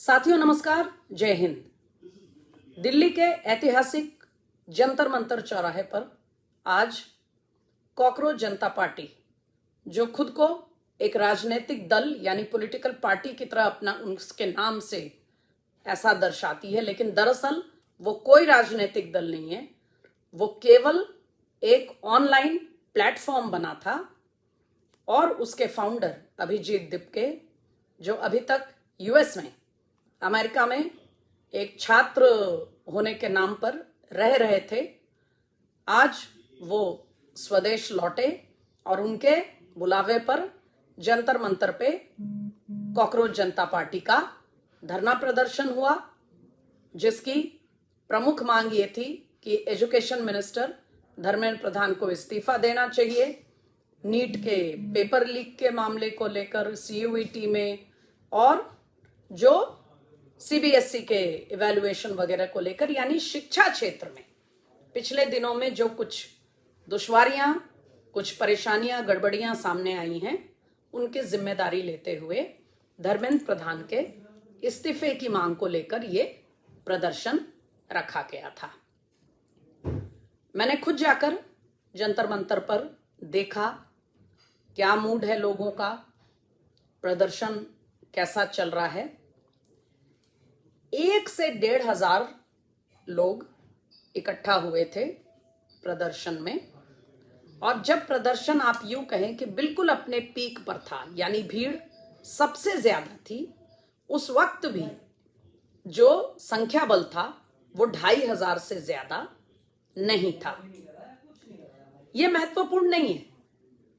साथियों नमस्कार, जय हिंद। दिल्ली के ऐतिहासिक जंतर मंतर चौराहे पर आज कॉकरोच जनता पार्टी, जो खुद को एक राजनीतिक दल यानी पॉलिटिकल पार्टी की तरह अपना उसके नाम से ऐसा दर्शाती है, लेकिन दरअसल वो कोई राजनीतिक दल नहीं है। वो केवल एक ऑनलाइन प्लेटफॉर्म बना था और उसके फाउंडर अभिजीत दिपके, जो अभी तक यूएस में, अमेरिका में एक छात्र होने के नाम पर रह रहे थे, आज वो स्वदेश लौटे और उनके बुलावे पर जंतर मंतर पे कॉकरोच जनता पार्टी का धरना प्रदर्शन हुआ, जिसकी प्रमुख मांग ये थी कि एजुकेशन मिनिस्टर धर्मेंद्र प्रधान को इस्तीफा देना चाहिए। नीट के पेपर लीक के मामले को लेकर, सीयूईटी में, और जो सीबीएसई के इवैल्यूएशन वगैरह को लेकर, यानी शिक्षा क्षेत्र में पिछले दिनों में जो कुछ दुश्वारियां, कुछ परेशानियां, गड़बड़ियां सामने आई हैं, उनकी जिम्मेदारी लेते हुए धर्मेंद्र प्रधान के इस्तीफे की मांग को लेकर ये प्रदर्शन रखा गया था। मैंने खुद जाकर जंतर मंतर पर देखा क्या मूड है लोगों का, प्रदर्शन कैसा चल रहा है। 1 से 1,500 लोग इकट्ठा हुए थे प्रदर्शन में। और जब प्रदर्शन आप यूं कहें कि बिल्कुल अपने पीक पर था, यानी भीड़ सबसे ज्यादा थी, उस वक्त भी जो संख्या बल था वो 2,500 से ज्यादा नहीं था। यह महत्वपूर्ण नहीं है।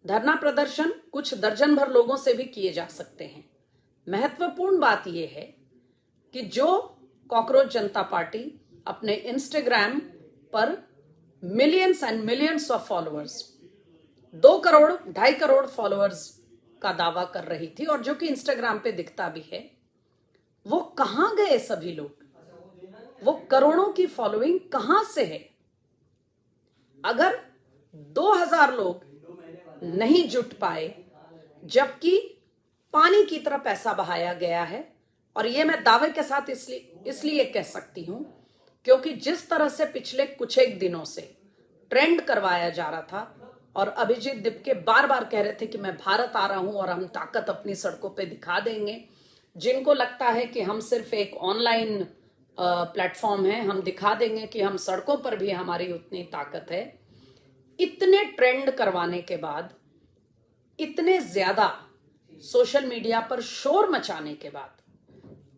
धरना प्रदर्शन कुछ दर्जन भर लोगों से भी किए जा सकते हैं। महत्वपूर्ण बात यह है कि जो कॉकरोच जनता पार्टी अपने इंस्टाग्राम पर millions and millions of followers, 2 crore 2.5 crore followers का दावा कर रही थी, और जो कि इंस्टाग्राम पे दिखता भी है, वो कहां गए सभी लोग? वो करोड़ों की फॉलोइंग कहां से है? अगर 2,000 लोग नहीं जुट पाए, जबकि पानी की तरह पैसा बहाया गया है, और ये मैं दावे के साथ इसलिए कह सकती हूं क्योंकि जिस तरह से पिछले कुछ एक दिनों से ट्रेंड करवाया जा रहा था, और अभिजीत दिपके बार बार कह रहे थे कि मैं भारत आ रहा हूं और हम ताकत अपनी सड़कों पे दिखा देंगे। जिनको लगता है कि हम सिर्फ एक ऑनलाइन प्लेटफॉर्म है, हम दिखा देंगे कि हम सड़कों पर भी हमारी उतनी ताकत है। इतने ट्रेंड करवाने के बाद, इतने ज्यादा सोशल मीडिया पर शोर मचाने के बाद,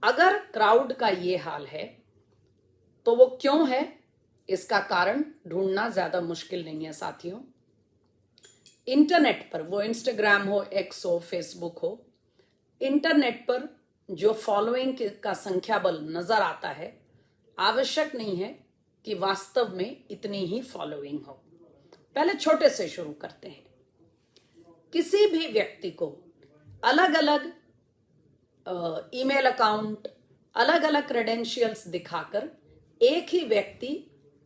अगर क्राउड का ये हाल है तो वो क्यों है, इसका कारण ढूंढना ज्यादा मुश्किल नहीं है साथियों। इंटरनेट पर, वो इंस्टाग्राम हो, एक्स हो, फेसबुक हो, इंटरनेट पर जो फॉलोइंग का संख्या बल नजर आता है, आवश्यक नहीं है कि वास्तव में इतनी ही फॉलोइंग हो। पहले छोटे से शुरू करते हैं। किसी भी व्यक्ति को अलग अलग ईमेल अकाउंट, अलग अलग क्रेडेंशियल्स दिखाकर एक ही व्यक्ति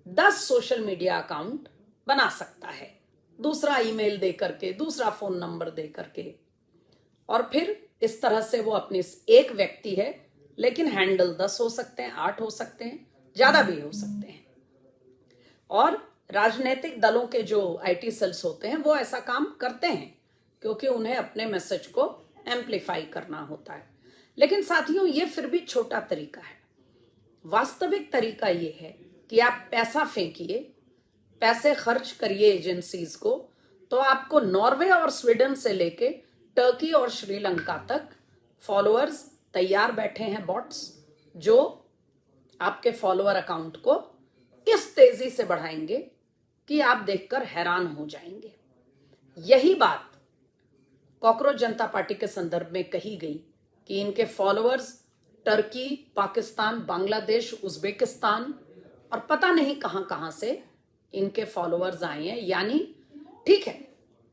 10 सोशल मीडिया अकाउंट बना सकता है, दूसरा ईमेल दे करके, दूसरा फोन नंबर दे करके, और फिर इस तरह से वो अपनी एक व्यक्ति है, लेकिन हैंडल 10 हो सकते हैं, 8 हो सकते हैं, ज्यादा भी हो सकते हैं। और राजनीतिक दलों के जो आईटी सेल्स होते हैं वो ऐसा काम करते हैं क्योंकि उन्हें अपने मैसेज को एम्पलीफाई करना होता है। लेकिन साथियों, ये फिर भी छोटा तरीका है। वास्तविक तरीका ये है कि आप पैसा फेंकिए, पैसे खर्च करिए एजेंसीज को, तो आपको नॉर्वे और स्वीडन से लेके टर्की और श्रीलंका तक फॉलोअर्स तैयार बैठे हैं, बॉट्स, जो आपके फॉलोअर अकाउंट को इस तेजी से बढ़ाएंगे कि आप देखकर हैरान हो जाएंगे। यही बात कॉकरोच जनता पार्टी के संदर्भ में कही गई कि इनके followers Turkey, Pakistan, Bangladesh, Uzbekistan और पता नहीं कहां कहां से इनके फॉलोअर्स आए हैं। यानी ठीक है,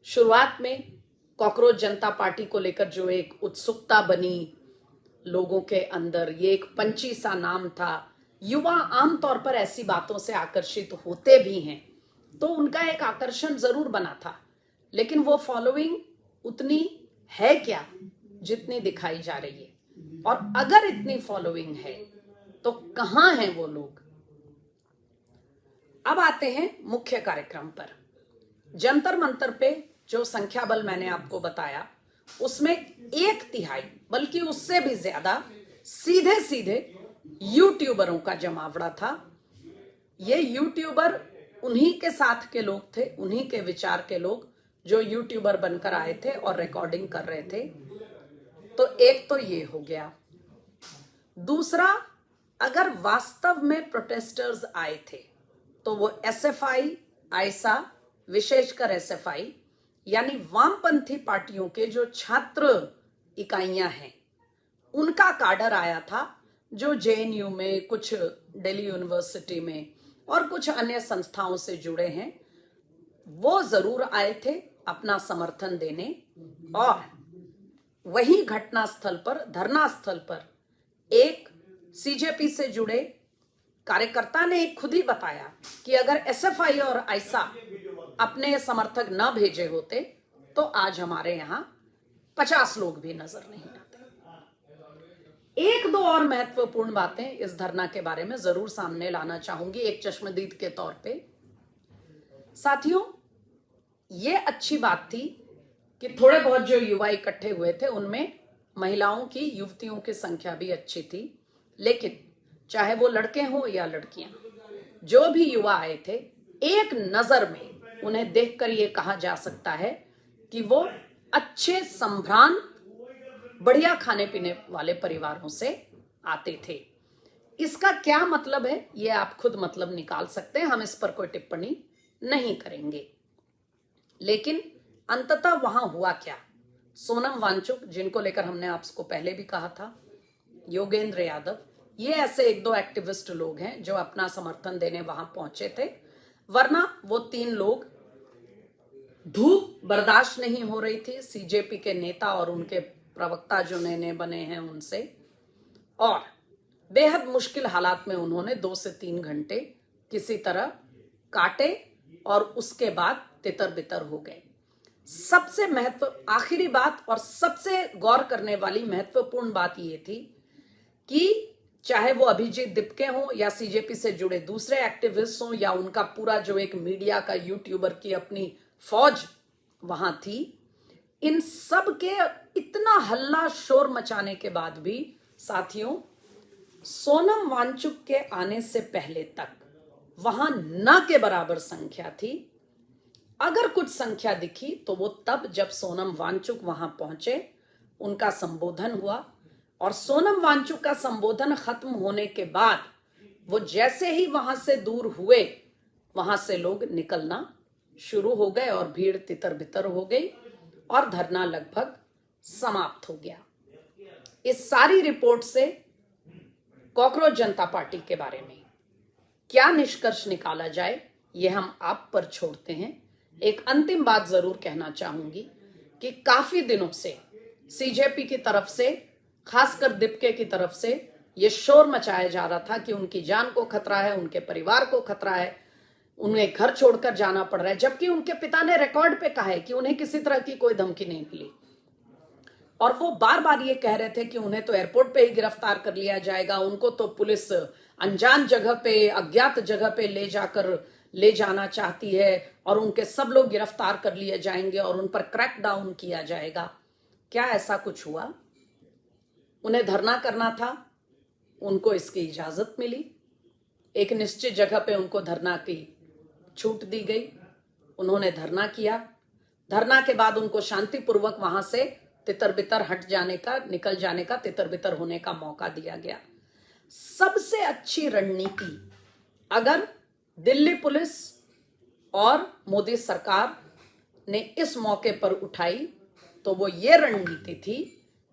शुरुआत में कॉकरोच जनता पार्टी को लेकर जो एक उत्सुकता बनी लोगों के अंदर, ये एक पंची सा नाम था, युवा आमतौर पर ऐसी बातों से आकर्षित होते भी हैं, तो उनका एक आकर्षण जरूर बना था। लेकिन वो फॉलोइंग उतनी है क्या जितनी दिखाई जा रही है? और अगर इतनी फॉलोइंग है तो कहां हैं वो लोग। अब आते हैं मुख्य कार्यक्रम पर। जंतर मंतर पे जो संख्या बल मैंने आपको बताया उसमें 1/3 बल्कि उससे भी ज्यादा सीधे सीधे यूट्यूबरों का जमावड़ा था। ये यूट्यूबर उन्हीं के साथ के लोग थे, उन्हीं के विचार के लोग जो यूट्यूबर बनकर आए थे और रिकॉर्डिंग कर रहे थे। तो एक तो ये हो गया। दूसरा, अगर वास्तव में प्रोटेस्टर्स आए थे तो वो एसएफआई, आयसा, विशेषकर एसएफआई यानी वामपंथी पार्टियों के जो छात्र इकाइयां हैं उनका काडर आया था, जो जेएनयू में, कुछ दिल्ली यूनिवर्सिटी में और कुछ अन्य संस्थाओं से जुड़े हैं। वो जरूर आए थे अपना समर्थन देने। और वही घटना स्थल पर, धरना स्थल पर एक सीजेपी से जुड़े कार्यकर्ता ने खुद ही बताया कि अगर एसएफआई और आयसा अपने समर्थक न भेजे होते तो आज हमारे यहां 50 लोग भी नजर नहीं आते। एक दो और महत्वपूर्ण बातें इस धरना के बारे में जरूर सामने लाना चाहूंगी एक चश्मदीद के तौर पे। साथियों, ये अच्छी बात थी कि थोड़े बहुत जो युवा इकट्ठे हुए थे उनमें महिलाओं की, युवतियों की संख्या भी अच्छी थी। लेकिन चाहे वो लड़के हों या लड़कियां, जो भी युवा आए थे, एक नजर में उन्हें देखकर ये कहा जा सकता है कि वो अच्छे, संभ्रांत, बढ़िया खाने पीने वाले परिवारों से आते थे। इसका क्या मतलब है ये आप खुद मतलब निकाल सकते हैं, हम इस पर कोई टिप्पणी नहीं करेंगे। लेकिन अंततः वहां हुआ क्या? सोनम वांगचुक, जिनको लेकर हमने आपको पहले भी कहा था, योगेंद्र यादव, ये ऐसे एक दो एक्टिविस्ट लोग हैं जो अपना समर्थन देने वहां पहुंचे थे। वरना वो 3 लोग, धूप बर्दाश्त नहीं हो रही थी सीजेपी के नेता और उनके प्रवक्ता जो नए नए बने हैं उनसे, और बेहद मुश्किल हालात में उन्होंने 2 से 3 घंटे किसी तरह काटे और उसके बाद तितर बितर हो गए। सबसे आखिरी बात और सबसे गौर करने वाली महत्वपूर्ण बात ये थी कि चाहे वो अभिजीत दिपके हों या सीजेपी से जुड़े दूसरे एक्टिविस्ट हों या उनका पूरा जो एक मीडिया का, यूट्यूबर की अपनी फौज वहां थी, इन सब के इतना हल्ला शोर मचाने के बाद भी साथियों, सोनम वांगचुक के आने से पहले तक वहां न के बराबर संख्या थी। अगर कुछ संख्या दिखी तो वो तब जब सोनम वांगचुक वहां पहुंचे, उनका संबोधन हुआ, और सोनम वांगचुक का संबोधन खत्म होने के बाद वो जैसे ही वहां से दूर हुए, वहां से लोग निकलना शुरू हो गए और भीड़ तितर बितर हो गई और धरना लगभग समाप्त हो गया। इस सारी रिपोर्ट से कॉकरोच जनता पार्टी के बारे में क्या निष्कर्ष निकाला जाए, ये हम आप पर छोड़ते हैं। एक अंतिम बात जरूर कहना चाहूंगी कि काफी दिनों से सीजेपी की तरफ से, खासकर दिपके की तरफ से, ये शोर मचाया जा रहा था कि उनकी जान को खतरा है, उनके परिवार को खतरा है, उन्हें घर छोड़कर जाना पड़ रहा है, जबकि उनके पिता ने रिकॉर्ड पे कहा है कि उन्हें किसी तरह की कोई धमकी नहीं मिली। और वो बार बार ये कह रहे थे कि उन्हें तो एयरपोर्ट पे ही गिरफ्तार कर लिया जाएगा, उनको तो पुलिस अनजान जगह पे, अज्ञात जगह पे ले जाना चाहती है और उनके सब लोग गिरफ्तार कर लिए जाएंगे और उन पर क्रैकडाउन किया जाएगा। क्या ऐसा कुछ हुआ? उन्हें धरना करना था, उनको इसकी इजाजत मिली, एक निश्चित जगह पे उनको धरना की छूट दी गई, उन्होंने धरना किया। धरना के बाद उनको शांतिपूर्वक वहां से तितर बितर हट जाने का, निकल जाने का, तितर बितर होने का मौका दिया गया। सबसे अच्छी रणनीति अगर दिल्ली पुलिस और मोदी सरकार ने इस मौके पर उठाई तो वो ये रणनीति थी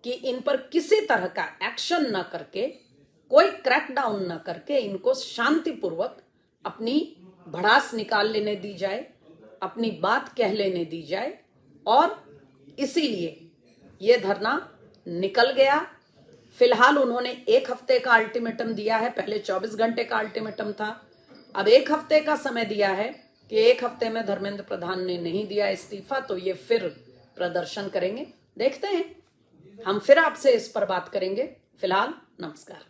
कि इन पर किसी तरह का एक्शन न करके, कोई क्रैकडाउन न करके, इनको शांतिपूर्वक अपनी भड़ास निकाल लेने दी जाए, अपनी बात कह लेने दी जाए। और इसीलिए ये धरना निकल गया। फिलहाल उन्होंने 1 हफ्ते का अल्टीमेटम दिया है, पहले 24 घंटे का अल्टीमेटम था, अब 1 हफ्ते का समय दिया है कि 1 हफ्ते में धर्मेंद्र प्रधान ने नहीं दिया इस्तीफा तो ये फिर प्रदर्शन करेंगे। देखते हैं, हम फिर आपसे इस पर बात करेंगे, फिलहाल नमस्कार।